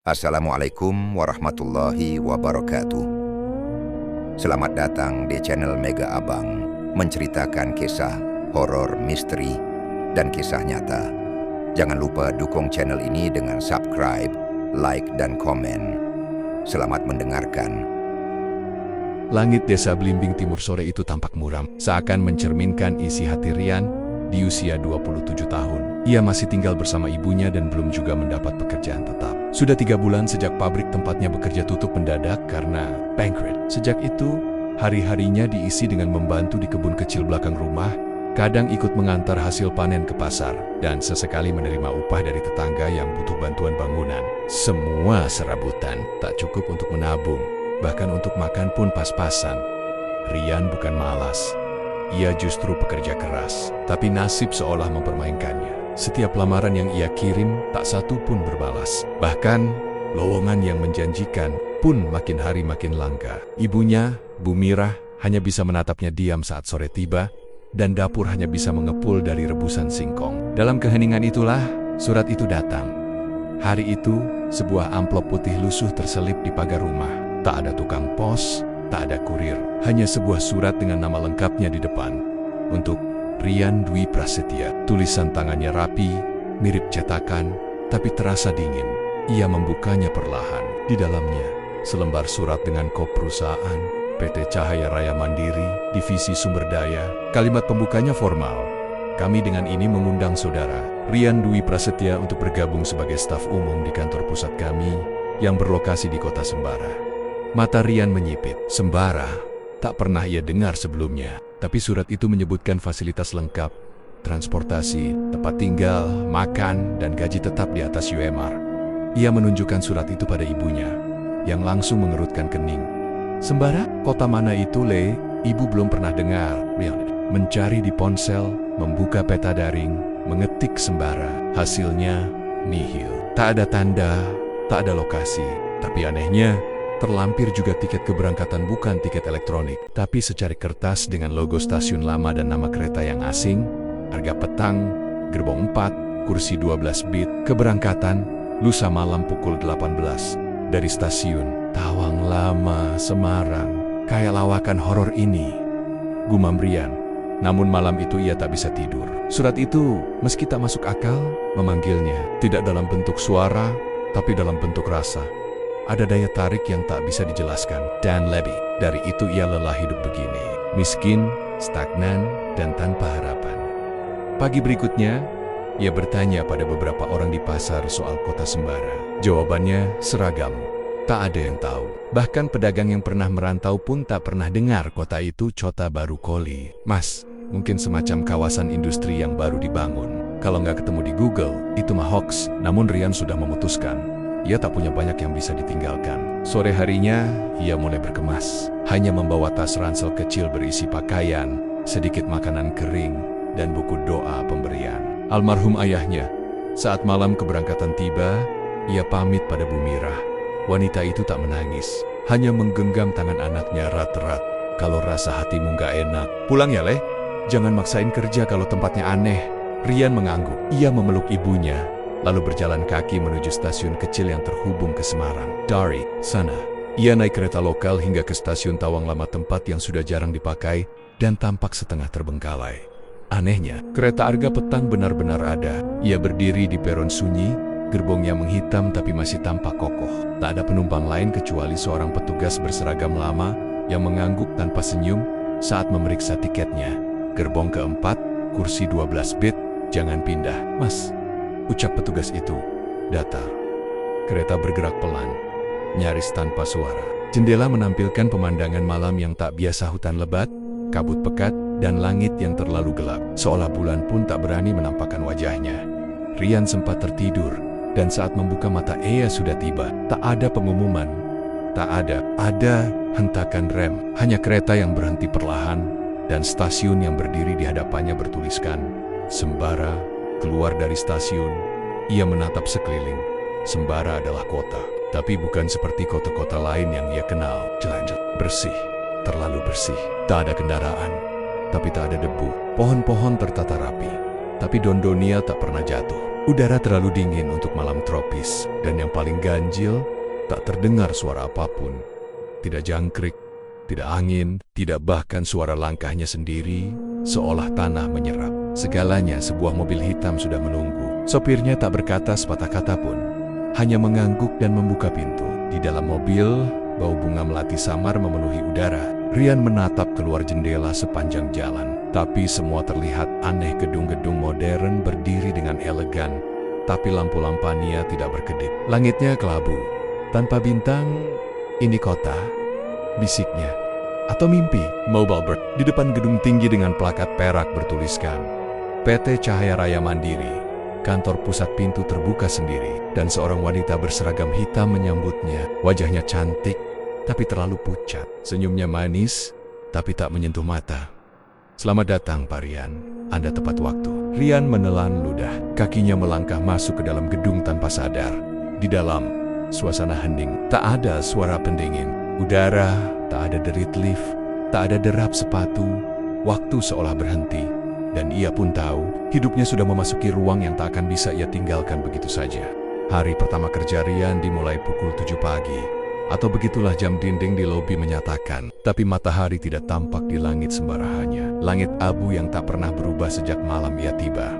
Assalamualaikum warahmatullahi wabarakatuh. Selamat datang di channel Mega Abang, menceritakan kisah horor, misteri, dan kisah nyata. Jangan lupa dukung channel ini dengan subscribe, like, dan komen. Selamat mendengarkan. Langit desa Blimbing Timur sore itu tampak muram, seakan mencerminkan isi hati Rian di usia 27 tahun. Ia masih tinggal bersama ibunya dan belum juga mendapat pekerjaan tetap. Sudah 3 bulan sejak pabrik tempatnya bekerja tutup mendadak karena bangkrut. Sejak itu, hari-harinya diisi dengan membantu di kebun kecil belakang rumah, kadang ikut mengantar hasil panen ke pasar, dan sesekali menerima upah dari tetangga yang butuh bantuan bangunan. Semua serabutan, tak cukup untuk menabung, bahkan untuk makan pun pas-pasan. Rian bukan malas. Ia justru pekerja keras, tapi nasib seolah mempermainkannya. Setiap lamaran yang ia kirim, tak satu pun berbalas. Bahkan, lowongan yang menjanjikan pun makin hari makin langka. Ibunya, Bu Mirah, hanya bisa menatapnya diam saat sore tiba, dan dapur hanya bisa mengepul dari rebusan singkong. Dalam keheningan itulah, surat itu datang. Hari itu, sebuah amplop putih lusuh terselip di pagar rumah. Tak ada tukang pos, tak ada kurir, hanya sebuah surat dengan nama lengkapnya di depan. Untuk Rian Dwi Prasetya. Tulisan tangannya rapi, mirip cetakan, tapi terasa dingin. Ia membukanya perlahan. Di dalamnya, selembar surat dengan kop perusahaan, PT Cahaya Raya Mandiri, Divisi Sumber Daya. Kalimat pembukanya formal. Kami dengan ini mengundang saudara Rian Dwi Prasetya untuk bergabung sebagai staf umum di kantor pusat kami yang berlokasi di kota Sembara. Mata Rian menyipit. Sembara, tak pernah ia dengar sebelumnya. Tapi surat itu menyebutkan fasilitas lengkap, transportasi, tempat tinggal, makan, dan gaji tetap di atas UMR. Ia menunjukkan surat itu pada ibunya, yang langsung mengerutkan kening. Sembara? Kota mana itu, Le? Ibu belum pernah dengar. Mencari di ponsel, membuka peta daring, mengetik Sembara. Hasilnya, nihil. Tak ada tanda, tak ada lokasi. Tapi anehnya, terlampir juga tiket keberangkatan, bukan tiket elektronik, tapi secari kertas dengan logo stasiun lama dan nama kereta yang asing, harga petang, gerbong 4, kursi 12 bit, keberangkatan, lusa malam pukul 18, dari stasiun Tawang Lama, Semarang. Kayak lawakan horor ini, gumam Rian. Namun malam itu ia tak bisa tidur. Surat itu, meski tak masuk akal, memanggilnya, tidak dalam bentuk suara, tapi dalam bentuk rasa. Ada daya tarik yang tak bisa dijelaskan, dan lebih dari itu ia lelah hidup begini. Miskin, stagnan, dan tanpa harapan. Pagi berikutnya, ia bertanya pada beberapa orang di pasar soal kota Sembara. Jawabannya seragam, tak ada yang tahu. Bahkan pedagang yang pernah merantau pun tak pernah dengar kota itu Kota Baru Koli. Mas, mungkin semacam kawasan industri yang baru dibangun. Kalau nggak ketemu di Google, itu mah hoax. Namun Rian sudah memutuskan. Ia tak punya banyak yang bisa ditinggalkan. Sore harinya, ia mulai berkemas. Hanya membawa tas ransel kecil berisi pakaian, sedikit makanan kering, dan buku doa pemberian. Almarhum ayahnya, saat malam keberangkatan tiba, ia pamit pada Bu Mirah. Wanita itu tak menangis, hanya menggenggam tangan anaknya erat-erat. Kalau rasa hatimu gak enak, pulang ya, Le. Jangan maksain kerja kalau tempatnya aneh. Rian mengangguk. Ia memeluk ibunya, lalu berjalan kaki menuju stasiun kecil yang terhubung ke Semarang. Dari sana, ia naik kereta lokal hingga ke stasiun Tawang Lama, tempat yang sudah jarang dipakai dan tampak setengah terbengkalai. Anehnya, kereta Arga Petang benar-benar ada. Ia berdiri di peron sunyi, gerbongnya menghitam tapi masih tampak kokoh. Tak ada penumpang lain kecuali seorang petugas berseragam lama yang mengangguk tanpa senyum saat memeriksa tiketnya. Gerbong keempat, kursi 12 bit, jangan pindah, Mas. Ucap petugas itu, datar. Kereta bergerak pelan, nyaris tanpa suara. Jendela menampilkan pemandangan malam yang tak biasa, hutan lebat, kabut pekat, dan langit yang terlalu gelap. Seolah bulan pun tak berani menampakkan wajahnya. Rian sempat tertidur, dan saat membuka mata ia sudah tiba. Tak ada pengumuman, tak ada hentakan rem. Hanya kereta yang berhenti perlahan, dan stasiun yang berdiri di hadapannya bertuliskan, Sembara. Keluar dari stasiun, ia menatap sekeliling. Sembara adalah kota, tapi bukan seperti kota-kota lain yang ia kenal. Jelanjut, bersih, terlalu bersih. Tak ada kendaraan, tapi tak ada debu. Pohon-pohon tertata rapi, tapi Dondonia tak pernah jatuh. Udara terlalu dingin untuk malam tropis, dan yang paling ganjil, tak terdengar suara apapun. Tidak jangkrik, tidak angin, tidak bahkan suara langkahnya sendiri, seolah tanah menyerap. Segalanya sebuah mobil hitam sudah menunggu. Sopirnya tak berkata sepatah kata pun, hanya mengangguk dan membuka pintu. Di dalam mobil, bau bunga melati samar memenuhi udara. Rian menatap keluar jendela sepanjang jalan, tapi semua terlihat aneh. Gedung-gedung modern berdiri dengan elegan, tapi lampu-lampanya tidak berkedip. Langitnya kelabu, tanpa bintang. Ini kota, bisiknya. Atau mimpi? Mobile Bird. Di depan gedung tinggi dengan plakat perak bertuliskan PT Cahaya Raya Mandiri. Kantor pusat pintu terbuka sendiri, dan seorang wanita berseragam hitam menyambutnya. Wajahnya cantik, tapi terlalu pucat. Senyumnya manis, tapi tak menyentuh mata. Selamat datang, Pak Rian. Anda tepat waktu. Rian menelan ludah. Kakinya melangkah masuk ke dalam gedung tanpa sadar. Di dalam, suasana hening. Tak ada suara pendingin. Udara, tak ada derit lift, tak ada derap sepatu. Waktu seolah berhenti. Dan ia pun tahu, hidupnya sudah memasuki ruang yang tak akan bisa ia tinggalkan begitu saja. Hari pertama kerja Rian dimulai pukul 7 pagi. Atau begitulah jam dinding di lobi menyatakan. Tapi matahari tidak tampak di langit sembarahannya. Langit abu yang tak pernah berubah sejak malam ia tiba.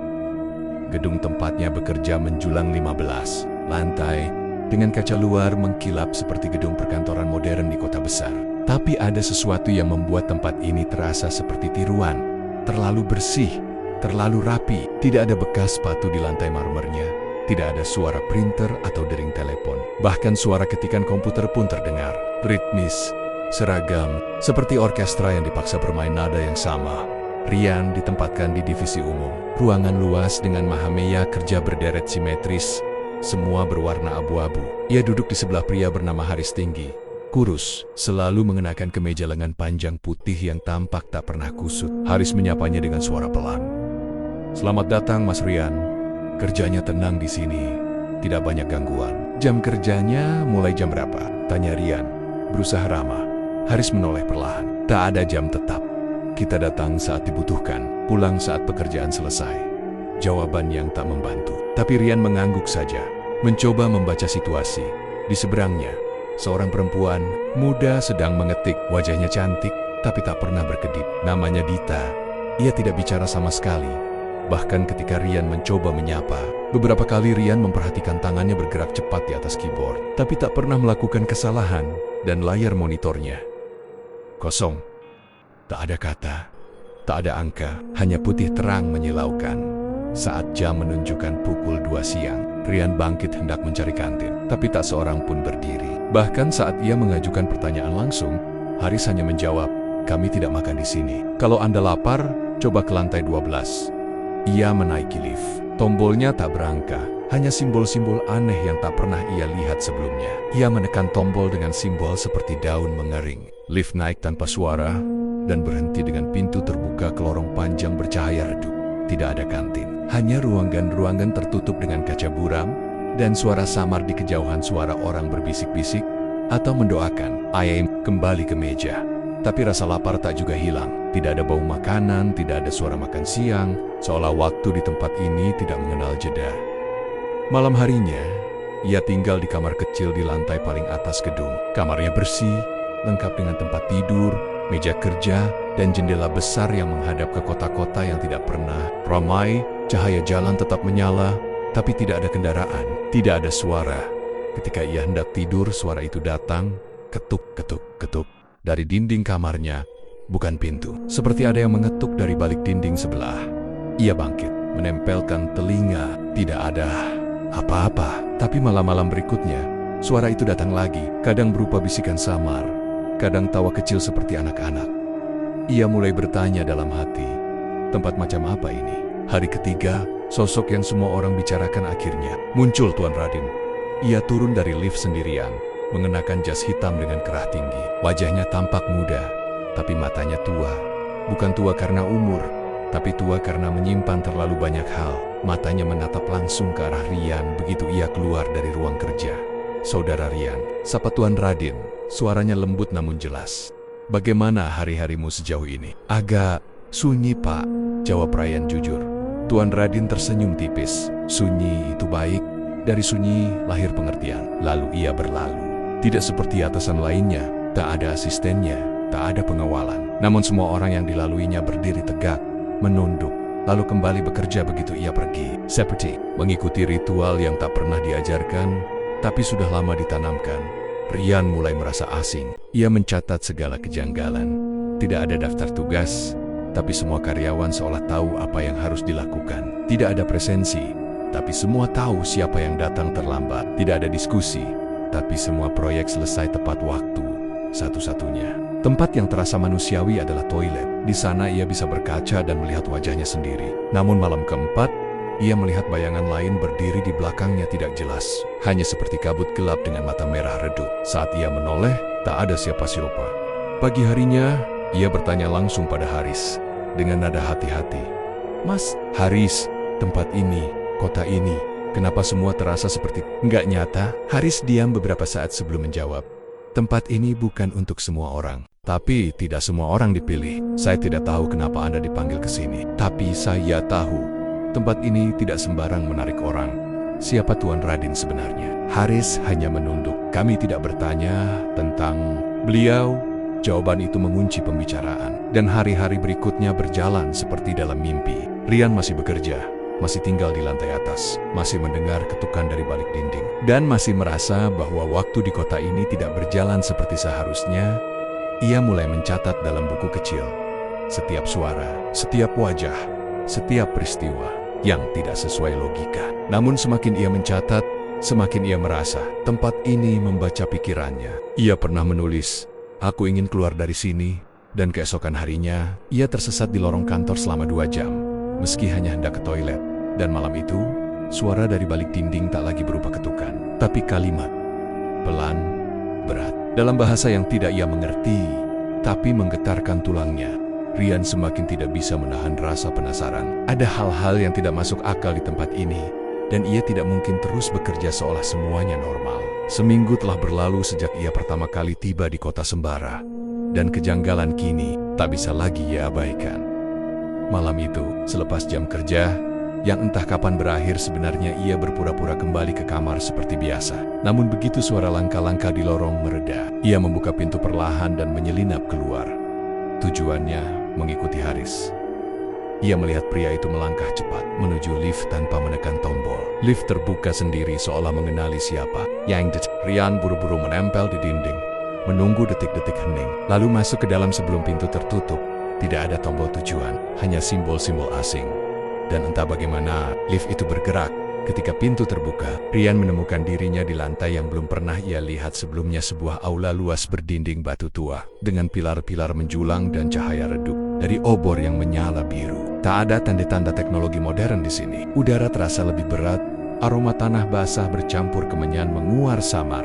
Gedung tempatnya bekerja menjulang 15 lantai, dengan kaca luar mengkilap seperti gedung perkantoran modern di kota besar. Tapi ada sesuatu yang membuat tempat ini terasa seperti tiruan. Terlalu bersih, terlalu rapi. Tidak ada bekas sepatu di lantai marmernya. Tidak ada suara printer atau dering telepon. Bahkan suara ketikan komputer pun terdengar. Ritmis, seragam, seperti orkestra yang dipaksa bermain nada yang sama. Rian ditempatkan di divisi umum. Ruangan luas dengan mahameja kerja berderet simetris. Semua berwarna abu-abu. Ia duduk di sebelah pria bernama Haris Tinggi. Kurus, selalu mengenakan kemeja lengan panjang putih yang tampak tak pernah kusut. Haris menyapanya dengan suara pelan. Selamat datang, Mas Rian. Kerjanya tenang di sini, tidak banyak gangguan. Jam kerjanya mulai jam berapa? Tanya Rian, berusaha ramah. Haris menoleh perlahan. Tak ada jam tetap. Kita datang saat dibutuhkan, pulang saat pekerjaan selesai. Jawaban yang tak membantu. Tapi Rian mengangguk saja, mencoba membaca situasi. Di seberangnya, seorang perempuan muda sedang mengetik. Wajahnya cantik, tapi tak pernah berkedip. Namanya Dita. Ia tidak bicara sama sekali. Bahkan ketika Rian mencoba menyapa, beberapa kali Rian memperhatikan tangannya bergerak cepat di atas keyboard, tapi tak pernah melakukan kesalahan, dan layar monitornya kosong. Tak ada kata, tak ada angka, hanya putih terang menyilaukan. Saat jam menunjukkan pukul 2 siang, Rian bangkit hendak mencari kantin, tapi tak seorang pun berdiri. Bahkan saat ia mengajukan pertanyaan langsung, Haris hanya menjawab, "Kami tidak makan di sini. Kalau Anda lapar, coba ke lantai 12. Ia menaiki lift. Tombolnya tak berangka, hanya simbol-simbol aneh yang tak pernah ia lihat sebelumnya. Ia menekan tombol dengan simbol seperti daun mengering. Lift naik tanpa suara dan berhenti dengan pintu terbuka ke lorong panjang bercahaya redup. Tidak ada kantin, hanya ruangan-ruangan tertutup dengan kaca buram dan suara samar di kejauhan, suara orang berbisik-bisik atau mendoakan. Ayam kembali ke meja. Tapi rasa lapar tak juga hilang. Tidak ada bau makanan, tidak ada suara makan siang, seolah waktu di tempat ini tidak mengenal jeda. Malam harinya, ia tinggal di kamar kecil di lantai paling atas gedung. Kamarnya bersih, lengkap dengan tempat tidur, meja kerja, dan jendela besar yang menghadap ke kota-kota yang tidak pernah ramai. Cahaya jalan tetap menyala, tapi tidak ada kendaraan, tidak ada suara. Ketika ia hendak tidur, suara itu datang, ketuk, ketuk, ketuk. Dari dinding kamarnya, bukan pintu. Seperti ada yang mengetuk dari balik dinding sebelah. Ia bangkit, menempelkan telinga. Tidak ada apa-apa. Tapi malam-malam berikutnya, suara itu datang lagi. Kadang berupa bisikan samar, kadang tawa kecil seperti anak-anak. Ia mulai bertanya dalam hati, tempat macam apa ini? Hari ketiga, sosok yang semua orang bicarakan akhirnya muncul, Tuan Radin. Ia turun dari lift sendirian, mengenakan jas hitam dengan kerah tinggi. Wajahnya tampak muda, tapi matanya tua. Bukan tua karena umur, tapi tua karena menyimpan terlalu banyak hal. Matanya menatap langsung ke arah Rian begitu ia keluar dari ruang kerja. "Saudara Rian," sapa Tuan Radin. Suaranya lembut namun jelas. "Bagaimana hari-harimu sejauh ini?" "Agak sunyi, Pak," jawab Rian jujur. Tuan Radin tersenyum tipis. Sunyi itu baik, dari sunyi lahir pengertian. Lalu ia berlalu. Tidak seperti atasan lainnya, tak ada asistennya, tak ada pengawalan. Namun semua orang yang dilaluinya berdiri tegak, menunduk, lalu kembali bekerja begitu ia pergi. Seperti mengikuti ritual yang tak pernah diajarkan, tapi sudah lama ditanamkan. Rian mulai merasa asing. Ia mencatat segala kejanggalan. Tidak ada daftar tugas, tapi semua karyawan seolah tahu apa yang harus dilakukan. Tidak ada presensi, tapi semua tahu siapa yang datang terlambat. Tidak ada diskusi, tapi semua proyek selesai tepat waktu. Satu-satunya tempat yang terasa manusiawi adalah toilet. Di sana ia bisa berkaca dan melihat wajahnya sendiri. Namun malam keempat, ia melihat bayangan lain berdiri di belakangnya tidak jelas. Hanya seperti kabut gelap dengan mata merah redup. Saat ia menoleh, tak ada siapa-siapa. Pagi harinya, ia bertanya langsung pada Haris dengan nada hati-hati. Mas, Haris, tempat ini, kota ini, kenapa semua terasa seperti nggak nyata? Haris diam beberapa saat sebelum menjawab. Tempat ini bukan untuk semua orang. Tapi tidak semua orang dipilih. Saya tidak tahu kenapa Anda dipanggil ke sini. Tapi saya tahu. Tempat ini tidak sembarang menarik orang. Siapa Tuan Radin sebenarnya? Haris hanya menunduk. Kami tidak bertanya tentang beliau. Jawaban itu mengunci pembicaraan. Dan hari-hari berikutnya berjalan seperti dalam mimpi. Rian masih bekerja, masih tinggal di lantai atas, masih mendengar ketukan dari balik dinding. Dan masih merasa bahwa waktu di kota ini tidak berjalan seperti seharusnya. Ia mulai mencatat dalam buku kecil. Setiap suara, setiap wajah, setiap peristiwa yang tidak sesuai logika. Namun semakin ia mencatat, semakin ia merasa tempat ini membaca pikirannya. Ia pernah menulis, "Aku ingin keluar dari sini," dan keesokan harinya, ia tersesat di lorong kantor selama 2 jam, meski hanya hendak ke toilet. Dan malam itu, suara dari balik dinding tak lagi berupa ketukan, tapi kalimat, pelan, berat, dalam bahasa yang tidak ia mengerti, tapi menggetarkan tulangnya. Rian semakin tidak bisa menahan rasa penasaran. Ada hal-hal yang tidak masuk akal di tempat ini, dan ia tidak mungkin terus bekerja seolah semuanya normal. Seminggu telah berlalu sejak ia pertama kali tiba di kota Sembara, dan kejanggalan kini tak bisa lagi ia abaikan. Malam itu, selepas jam kerja, yang entah kapan berakhir, sebenarnya ia berpura-pura kembali ke kamar seperti biasa. Namun begitu suara langkah-langkah di lorong mereda, ia membuka pintu perlahan dan menyelinap keluar. Tujuannya mengikuti Haris. Ia melihat pria itu melangkah cepat menuju lift tanpa menekan tombol. Lift terbuka sendiri seolah mengenali siapa. Rian buru-buru menempel di dinding, menunggu detik-detik hening, lalu masuk ke dalam sebelum pintu tertutup. Tidak ada tombol tujuan, hanya simbol-simbol asing. Dan entah bagaimana, lift itu bergerak. Ketika pintu terbuka, Rian menemukan dirinya di lantai yang belum pernah ia lihat sebelumnya, sebuah aula luas berdinding batu tua, dengan pilar-pilar menjulang dan cahaya redup dari obor yang menyala biru. Tak ada tanda-tanda teknologi modern di sini. Udara terasa lebih berat, aroma tanah basah bercampur kemenyan menguar samar.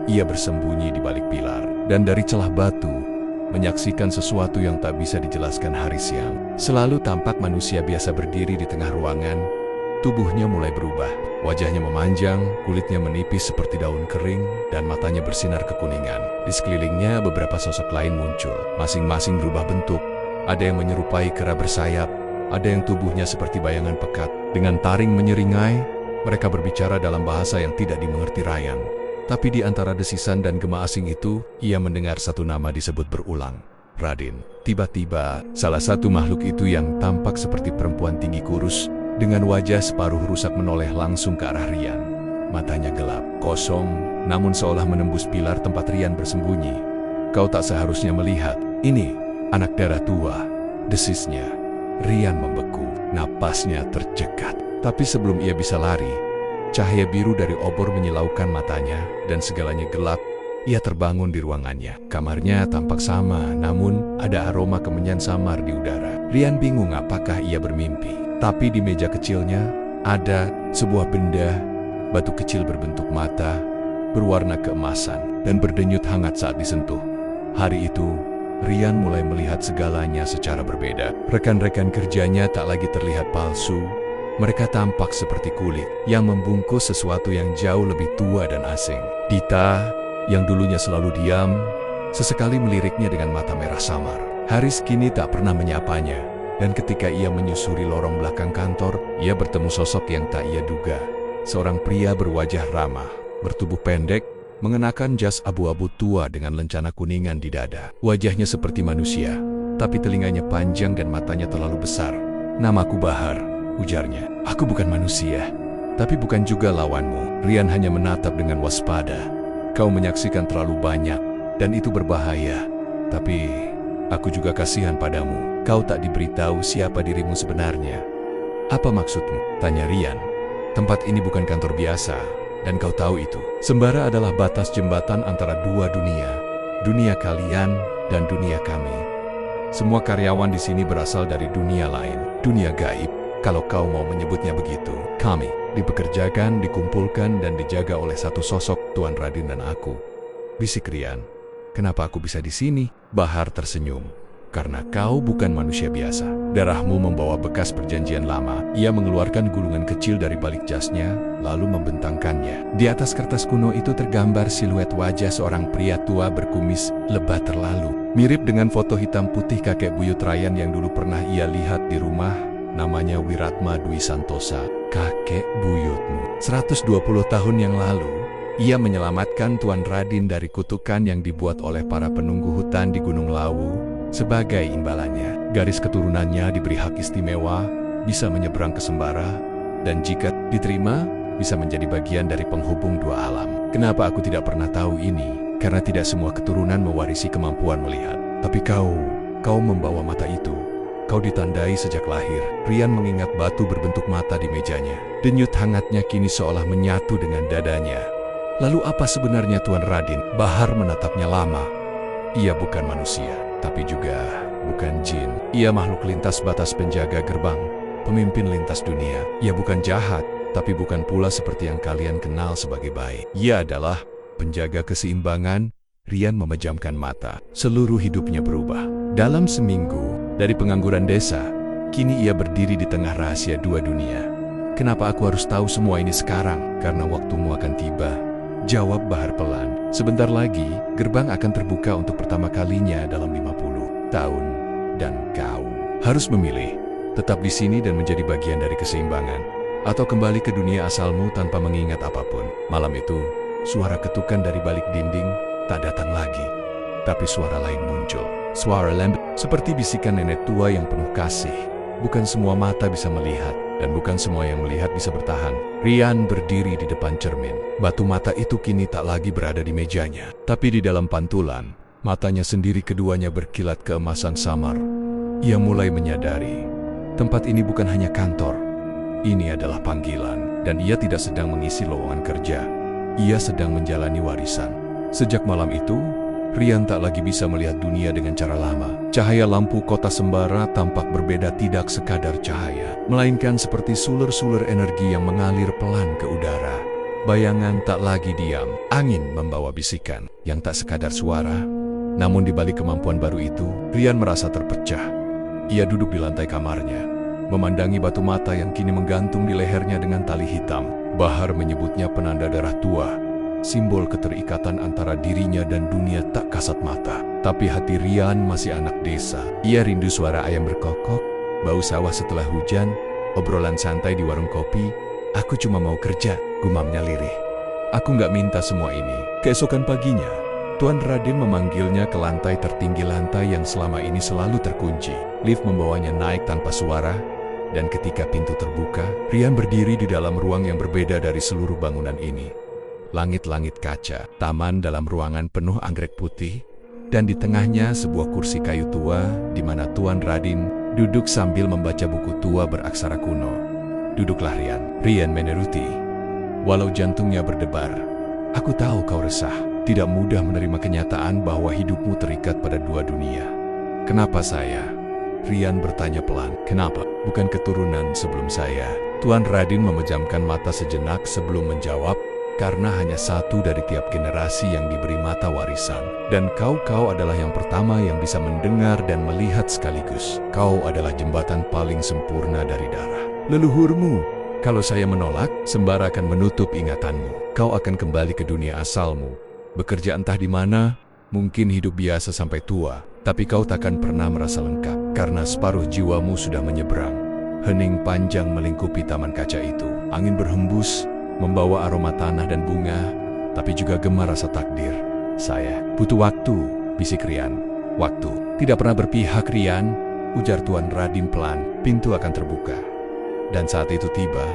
Ia bersembunyi di balik pilar, dan dari celah batu, menyaksikan sesuatu yang tak bisa dijelaskan. Haris yang selalu tampak manusia biasa berdiri di tengah ruangan. Tubuhnya mulai berubah, wajahnya memanjang, kulitnya menipis seperti daun kering, dan matanya bersinar kekuningan. Di sekelilingnya beberapa sosok lain muncul, masing-masing berubah bentuk. Ada yang menyerupai kera bersayap, ada yang tubuhnya seperti bayangan pekat. Dengan taring menyeringai, mereka berbicara dalam bahasa yang tidak dimengerti Rian. Tapi di antara desisan dan gema asing itu, ia mendengar satu nama disebut berulang, Radin. Tiba-tiba, salah satu makhluk itu yang tampak seperti perempuan tinggi kurus, dengan wajah separuh rusak menoleh langsung ke arah Rian. Matanya gelap, kosong, namun seolah menembus pilar tempat Rian bersembunyi. Kau tak seharusnya melihat. Ini, anak darah tua, desisnya. Rian membeku, napasnya tercekat. Tapi sebelum ia bisa lari, cahaya biru dari obor menyilaukan matanya, dan segalanya gelap. Ia terbangun di ruangannya. Kamarnya tampak sama, namun ada aroma kemenyan samar di udara. Rian bingung apakah ia bermimpi. Tapi di meja kecilnya, ada sebuah benda, batu kecil berbentuk mata, berwarna keemasan, dan berdenyut hangat saat disentuh. Hari itu, Rian mulai melihat segalanya secara berbeda. Rekan-rekan kerjanya tak lagi terlihat palsu. Mereka tampak seperti kulit yang membungkus sesuatu yang jauh lebih tua dan asing. Dita, yang dulunya selalu diam, sesekali meliriknya dengan mata merah samar. Haris kini tak pernah menyapanya. Dan ketika ia menyusuri lorong belakang kantor, ia bertemu sosok yang tak ia duga. Seorang pria berwajah ramah, bertubuh pendek, mengenakan jas abu-abu tua dengan lencana kuningan di dada. Wajahnya seperti manusia, tapi telinganya panjang dan matanya terlalu besar. "Namaku Bahar," ujarnya. "Aku bukan manusia, tapi bukan juga lawanmu." Rian hanya menatap dengan waspada. "Kau menyaksikan terlalu banyak, dan itu berbahaya. Tapi aku juga kasihan padamu. Kau tak diberitahu siapa dirimu sebenarnya." "Apa maksudmu?" tanya Rian. "Tempat ini bukan kantor biasa, dan kau tahu itu. Sembara adalah batas jembatan antara dua dunia. Dunia kalian dan dunia kami. Semua karyawan di sini berasal dari dunia lain, dunia gaib, kalau kau mau menyebutnya begitu. Kami dipekerjakan, dikumpulkan, dan dijaga oleh satu sosok, Tuan Radin dan aku." Bisik Rian. "Kenapa aku bisa di sini?" Bahar tersenyum. "Karena kau bukan manusia biasa. Darahmu membawa bekas perjanjian lama." Ia mengeluarkan gulungan kecil dari balik jasnya, lalu membentangkannya. Di atas kertas kuno itu tergambar siluet wajah seorang pria tua berkumis lebat terlalu. Mirip dengan foto hitam putih kakek buyut Ryan yang dulu pernah ia lihat di rumah. Namanya Wiratma Dwi Santosa. "Kakek buyutmu. 120 tahun yang lalu, ia menyelamatkan Tuan Radin dari kutukan yang dibuat oleh para penunggu hutan di Gunung Lawu. Sebagai imbalannya, garis keturunannya diberi hak istimewa, bisa menyeberang ke Sembara, dan jika diterima, bisa menjadi bagian dari penghubung dua alam. Kenapa aku tidak pernah tahu ini? Karena tidak semua keturunan mewarisi kemampuan melihat. Tapi kau membawa mata itu. Kau ditandai sejak lahir." Rian mengingat batu berbentuk mata di mejanya. Denyut hangatnya kini seolah menyatu dengan dadanya. "Lalu apa sebenarnya Tuan Radin?" Bahar menatapnya lama. "Ia bukan manusia, tapi juga bukan jin. Ia makhluk lintas batas, penjaga gerbang, pemimpin lintas dunia. Ia bukan jahat, tapi bukan pula seperti yang kalian kenal sebagai baik. Ia adalah penjaga keseimbangan." Rian memejamkan mata. Seluruh hidupnya berubah. Dalam seminggu, dari pengangguran desa, kini ia berdiri di tengah rahasia dua dunia. "Kenapa aku harus tahu semua ini sekarang?" "Karena waktumu akan tiba," jawab Bahar pelan. "Sebentar lagi, gerbang akan terbuka untuk pertama kalinya dalam 50 tahun. Dan kau harus memilih, tetap di sini dan menjadi bagian dari keseimbangan, atau kembali ke dunia asalmu tanpa mengingat apapun." Malam itu, suara ketukan dari balik dinding tak datang lagi. Tapi suara lain muncul. Suara lembut, seperti bisikan nenek tua yang penuh kasih. Bukan semua mata bisa melihat, dan bukan semua yang melihat bisa bertahan. Rian berdiri di depan cermin. Batu mata itu kini tak lagi berada di mejanya. Tapi di dalam pantulan, matanya sendiri keduanya berkilat keemasan samar. Ia mulai menyadari, tempat ini bukan hanya kantor. Ini adalah panggilan, dan ia tidak sedang mengisi lowongan kerja. Ia sedang menjalani warisan. Sejak malam itu, Rian tak lagi bisa melihat dunia dengan cara lama. Cahaya lampu kota Sembara tampak berbeda, tidak sekadar cahaya, melainkan seperti sulur-sulur energi yang mengalir pelan ke udara. Bayangan tak lagi diam. Angin membawa bisikan yang tak sekadar suara. Namun di balik kemampuan baru itu, Rian merasa terpecah. Ia duduk di lantai kamarnya, memandangi batu mata yang kini menggantung di lehernya dengan tali hitam. Bahar menyebutnya penanda darah tua, simbol keterikatan antara dirinya dan dunia tak kasat mata. Tapi hati Rian masih anak desa. Ia rindu suara ayam berkokok, bau sawah setelah hujan, obrolan santai di warung kopi. "Aku cuma mau kerja," gumamnya lirih. "Aku nggak minta semua ini." Keesokan paginya, Tuan Radin memanggilnya ke lantai tertinggi, lantai yang selama ini selalu terkunci. Lift membawanya naik tanpa suara, dan ketika pintu terbuka, Rian berdiri di dalam ruang yang berbeda dari seluruh bangunan ini. Langit-langit kaca, taman dalam ruangan penuh anggrek putih, dan di tengahnya sebuah kursi kayu tua di mana Tuan Radin duduk sambil membaca buku tua beraksara kuno. "Duduklah Rian." Rian meneruti, walau jantungnya berdebar. "Aku tahu kau resah, tidak mudah menerima kenyataan bahwa hidupmu terikat pada dua dunia." "Kenapa saya?" Rian bertanya pelan. "Kenapa? Bukan keturunan sebelum saya?" Tuan Radin memejamkan mata sejenak sebelum menjawab, "Karena hanya satu dari tiap generasi yang diberi mata warisan. Dan kau adalah yang pertama yang bisa mendengar dan melihat sekaligus. Kau adalah jembatan paling sempurna dari darah leluhurmu. Kalau saya menolak, Sembara akan menutup ingatanmu. Kau akan kembali ke dunia asalmu, bekerja entah di mana, mungkin hidup biasa sampai tua, tapi kau takkan pernah merasa lengkap." karena separuh jiwamu sudah menyeberang. Hening panjang melingkupi taman kaca itu. Angin berhembus, membawa aroma tanah dan bunga, tapi juga gema rasa takdir. Saya butuh waktu, bisik Rian. Waktu. Tidak pernah berpihak, Rian, ujar Tuan Radin pelan. Pintu akan terbuka. Dan saat itu tiba,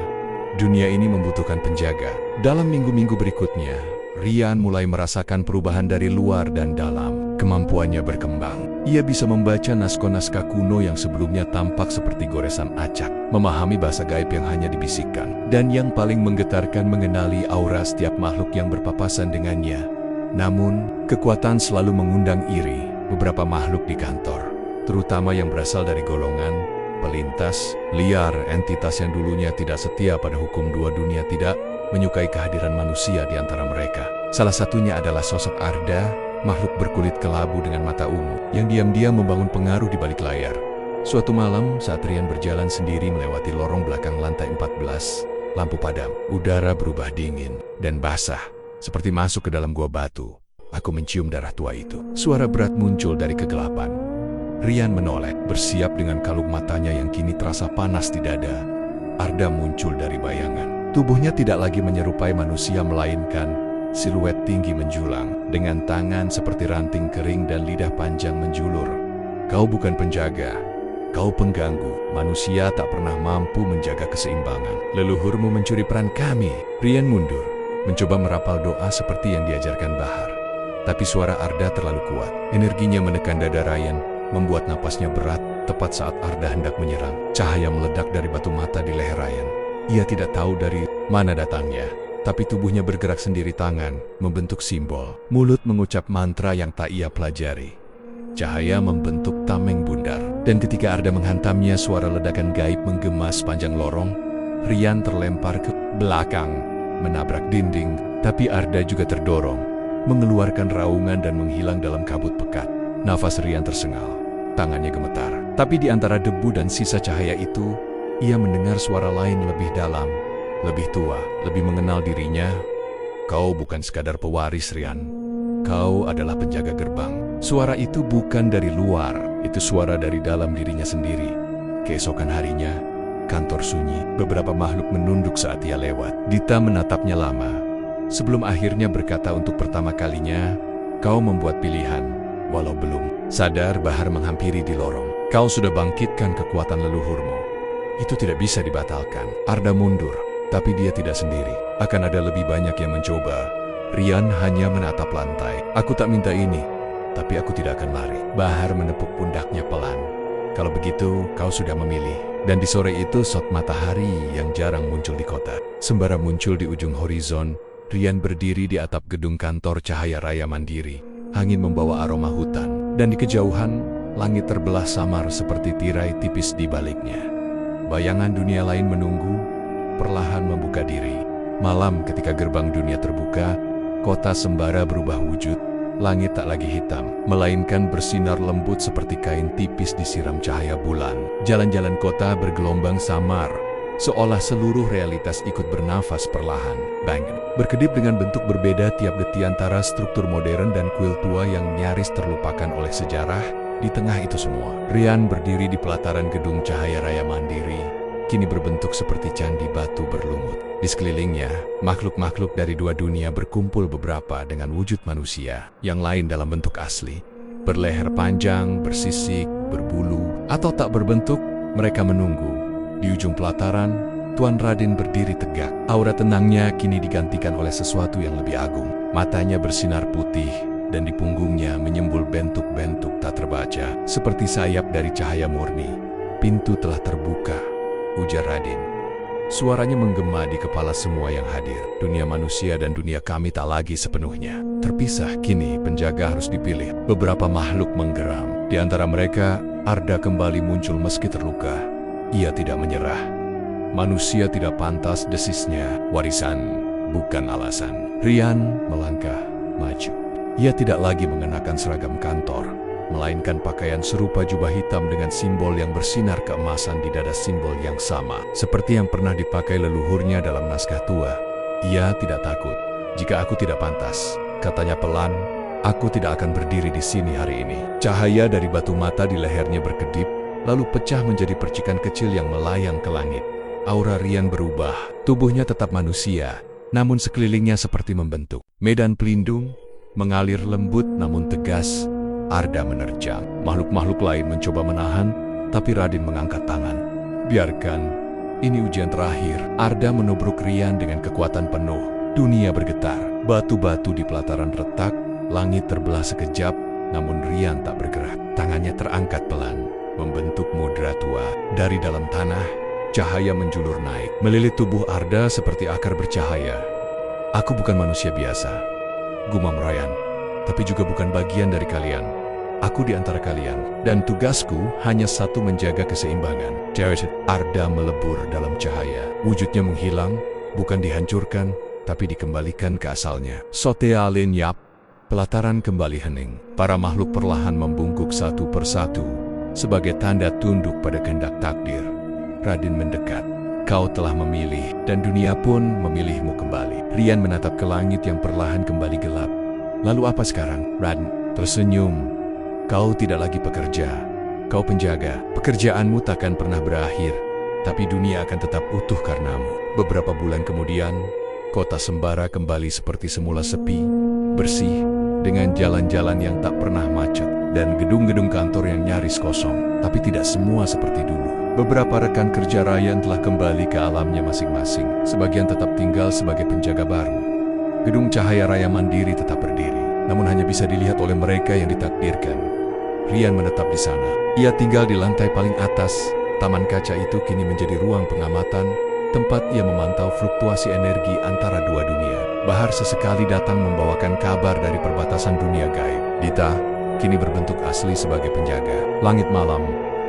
dunia ini membutuhkan penjaga. Dalam minggu-minggu berikutnya, Rian mulai merasakan perubahan dari luar dan dalam. Kemampuannya berkembang. Ia bisa membaca naskah-naskah kuno yang sebelumnya tampak seperti goresan acak, memahami bahasa gaib yang hanya dibisikkan, dan yang paling menggetarkan mengenali aura setiap makhluk yang berpapasan dengannya. Namun, kekuatan selalu mengundang iri. Beberapa makhluk di kantor, terutama yang berasal dari golongan pelintas, liar, entitas yang dulunya tidak setia pada hukum dua dunia tidak menyukai kehadiran manusia di antara mereka. Salah satunya adalah sosok Arda, makhluk berkulit kelabu dengan mata ungu, yang diam-diam membangun pengaruh di balik layar. Suatu malam, saat Rian berjalan sendiri melewati lorong belakang lantai 14, lampu padam, udara berubah dingin dan basah, seperti masuk ke dalam gua batu. Aku mencium darah tua itu. Suara berat muncul dari kegelapan. Rian menoleh, bersiap dengan kalung matanya yang kini terasa panas di dada. Arda muncul dari bayangan. Tubuhnya tidak lagi menyerupai manusia, melainkan siluet tinggi menjulang, dengan tangan seperti ranting kering dan lidah panjang menjulur. Kau bukan penjaga, kau pengganggu. Manusia tak pernah mampu menjaga keseimbangan. Leluhurmu mencuri peran kami. Rian mundur, mencoba merapal doa seperti yang diajarkan Bahar. Tapi suara Arda terlalu kuat. Energinya menekan dada Rian, membuat napasnya berat. Tepat saat Arda hendak menyerang, cahaya meledak dari batu mata di leher Rian. Ia tidak tahu dari mana datangnya, tapi tubuhnya bergerak sendiri, tangan membentuk simbol. Mulut mengucap mantra yang tak ia pelajari. Cahaya membentuk tameng bundar. Dan ketika Arda menghantamnya, suara ledakan gaib menggema sepanjang lorong. Rian terlempar ke belakang, menabrak dinding, tapi Arda juga terdorong, mengeluarkan raungan dan menghilang dalam kabut pekat. Nafas Rian tersengal, tangannya gemetar. Tapi di antara debu dan sisa cahaya itu, ia mendengar suara lain lebih dalam, lebih tua, lebih mengenal dirinya. Kau bukan sekadar pewaris, Rian. Kau adalah penjaga gerbang. Suara itu bukan dari luar, itu suara dari dalam dirinya sendiri. Keesokan harinya, kantor sunyi. Beberapa makhluk menunduk saat ia lewat. Dita menatapnya lama, sebelum akhirnya berkata untuk pertama kalinya, kau membuat pilihan, walau belum sadar. Bahar menghampiri di lorong. Kau sudah bangkitkan kekuatan leluhurmu. Itu tidak bisa dibatalkan. Arda mundur, tapi dia tidak sendiri. Akan ada lebih banyak yang mencoba. Rian hanya menatap lantai. Aku tak minta ini, tapi aku tidak akan lari. Bahar menepuk pundaknya pelan. Kalau begitu, kau sudah memilih. Dan di sore itu, shot matahari yang jarang muncul di kota sembara muncul di ujung horizon. Rian berdiri di atap gedung kantor Cahaya Raya Mandiri. Angin membawa aroma hutan, dan di kejauhan, langit terbelah samar seperti tirai tipis di baliknya. Bayangan dunia lain menunggu, perlahan membuka diri. Malam ketika gerbang dunia terbuka, kota sembara berubah wujud. Langit tak lagi hitam, melainkan bersinar lembut seperti kain tipis disiram cahaya bulan. Jalan-jalan kota bergelombang samar, seolah seluruh realitas ikut bernafas perlahan. Bang, berkedip dengan bentuk berbeda tiap detik antara struktur modern dan kuil tua yang nyaris terlupakan oleh sejarah. Di tengah itu semua, Rian berdiri di pelataran gedung Cahaya Raya Mandiri, kini berbentuk seperti candi batu berlumut. Di sekelilingnya, makhluk-makhluk dari dua dunia berkumpul, beberapa dengan wujud manusia, yang lain dalam bentuk asli. Berleher panjang, bersisik, berbulu, atau tak berbentuk, mereka menunggu. Di ujung pelataran, Tuan Radin berdiri tegak. Aura tenangnya kini digantikan oleh sesuatu yang lebih agung. Matanya bersinar putih, dan di punggungnya menyembul bentuk-bentuk tak terbaca, seperti sayap dari cahaya murni. Pintu telah terbuka, ujar Radin. Suaranya menggema di kepala semua yang hadir. Dunia manusia dan dunia kami tak lagi sepenuhnya terpisah. Kini penjaga harus dipilih. Beberapa makhluk menggeram. Di antara mereka, Arda kembali muncul meski terluka. Ia tidak menyerah. Manusia tidak pantas, desisnya. Warisan, bukan alasan. Rian melangkah maju. Ia tidak lagi mengenakan seragam kantor, melainkan pakaian serupa jubah hitam dengan simbol yang bersinar keemasan di dada, simbol yang sama seperti yang pernah dipakai leluhurnya dalam naskah tua. Ia tidak takut. Jika aku tidak pantas, katanya pelan, aku tidak akan berdiri di sini hari ini. Cahaya dari batu mata di lehernya berkedip, lalu pecah menjadi percikan kecil yang melayang ke langit. Aura Rian berubah, tubuhnya tetap manusia, namun sekelilingnya seperti membentuk. Medan pelindung mengalir lembut namun tegas. Arda menerjang. Makhluk-makhluk lain mencoba menahan, tapi Raden mengangkat tangan. Biarkan, ini ujian terakhir. Arda menubruk Rian dengan kekuatan penuh. Dunia bergetar. Batu-batu di pelataran retak, langit terbelah sekejap, namun Rian tak bergerak. Tangannya terangkat pelan, membentuk mudra tua. Dari dalam tanah, cahaya menjulur naik, melilit tubuh Arda seperti akar bercahaya. Aku bukan manusia biasa, gumam Ryan, tapi juga bukan bagian dari kalian. Aku di antara kalian, dan tugasku hanya satu, menjaga keseimbangan. Arda melebur dalam cahaya. Wujudnya menghilang, bukan dihancurkan, tapi dikembalikan ke asalnya. Sotea lenyap, pelataran kembali hening. Para makhluk perlahan membungkuk satu persatu, sebagai tanda tunduk pada kehendak takdir. Raden mendekat. Kau telah memilih, dan dunia pun memilihmu kembali. Rian menatap ke langit yang perlahan kembali gelap. Lalu apa sekarang? Raden tersenyum. Kau tidak lagi pekerja, kau penjaga. Pekerjaanmu takkan pernah berakhir, tapi dunia akan tetap utuh karenamu. Beberapa bulan kemudian, kota Sembara kembali seperti semula, sepi, bersih, dengan jalan-jalan yang tak pernah macet, dan gedung-gedung kantor yang nyaris kosong. Tapi tidak semua seperti dulu. Beberapa rekan kerja Ryan telah kembali ke alamnya masing-masing. Sebagian tetap tinggal sebagai penjaga baru. Gedung Cahaya Raya Mandiri tetap berdiri, namun hanya bisa dilihat oleh mereka yang ditakdirkan. Rian menetap di sana. Ia tinggal di lantai paling atas. Taman kaca itu kini menjadi ruang pengamatan, tempat ia memantau fluktuasi energi antara dua dunia. Bahar sesekali datang membawakan kabar dari perbatasan dunia gaib. Dita kini berbentuk asli sebagai penjaga. Langit malam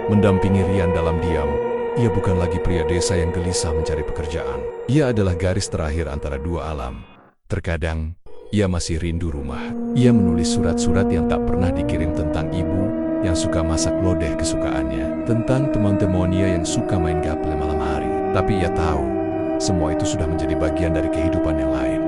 mendampingi Rian dalam diam. Ia bukan lagi pria desa yang gelisah mencari pekerjaan. Ia adalah garis terakhir antara dua alam. Terkadang ia masih rindu rumah. Ia menulis surat-surat yang tak pernah dikirim tentang ibu yang suka masak lodeh kesukaannya, tentang teman-temannya yang suka main gaple malam hari. Tapi ia tahu, semua itu sudah menjadi bagian dari kehidupan yang lain.